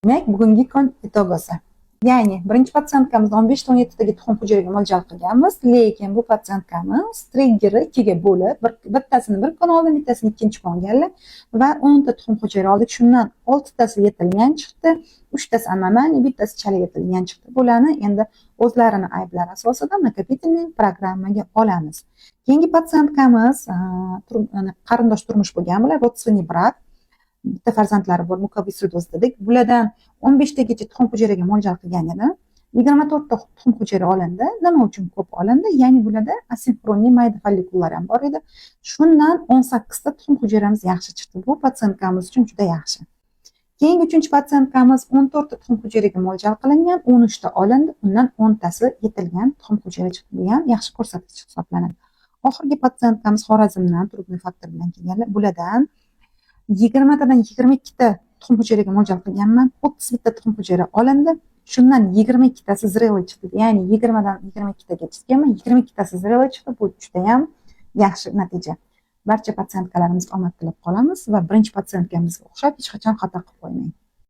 Demak, bugungi kun itogosi. Ya'ni birinchi patsientkamizni 15 ta 17 taga tuxum hujayraga mo'ljal qilganmiz, lekin bu patsientkamiz triggeri 2 ga bo'lib, bittasini bir kun oldin, bittasini ikkinchi kun olganlar va 10 ta tuxum hujayra oldik. Shundan 6 tasi yetilgan chiqdi, 3 tasi anomal, bittasi chala yetilgan chiqdi. Bularni endi o'zlarini ayblari asosida nakopительный programmaga olamiz. Keyingi patsientkamiz qarindosh turmush bo'lgan bular, родственный брак. Bitta farzandlari bor, mukoviy siroz dedik. Bulardan 15 tagacha tuxum hujayraga mo'ljal qilgan edi. 24 ta tuxum hujayra olindi. Nima uchun ko'p olindi? Ya'ni bularda asinxronniy mayda follikullar ham bor edi. Shundan 18 ta tuxum hujayramiz yaxshi chiqdi. Bu patsientkamiz uchun juda yaxshi. Keyingi 3-patsientkamiz 14 ta tuxum hujayraga mo'ljal qilingan, 13 ta olindi. Undan 10 tasi yetilgan tuxum hujayra chiqdi. Bu ham yaxshi ko'rsatkich hisoblanadi. Oxirgi patsientkamiz Xorazmdan turli faktor bilan kelganlar. Bulardan 20 tadan 22 ta tuxum hujayraga mo'ljal qilganman. 30 ta tuxum hujayra olindi. Shundan 22 tasi zrelый chiqdi. Ya'ni 20 dan 22 taga chiqqanman. 22 tasi zrelый chiqdi. Bu juda ham yaxshi natija. Barcha patsientkalarimiz omad tilab qolamiz va birinchi patsientkamizga o'xshab hech qachon xato qilib qo'ymang.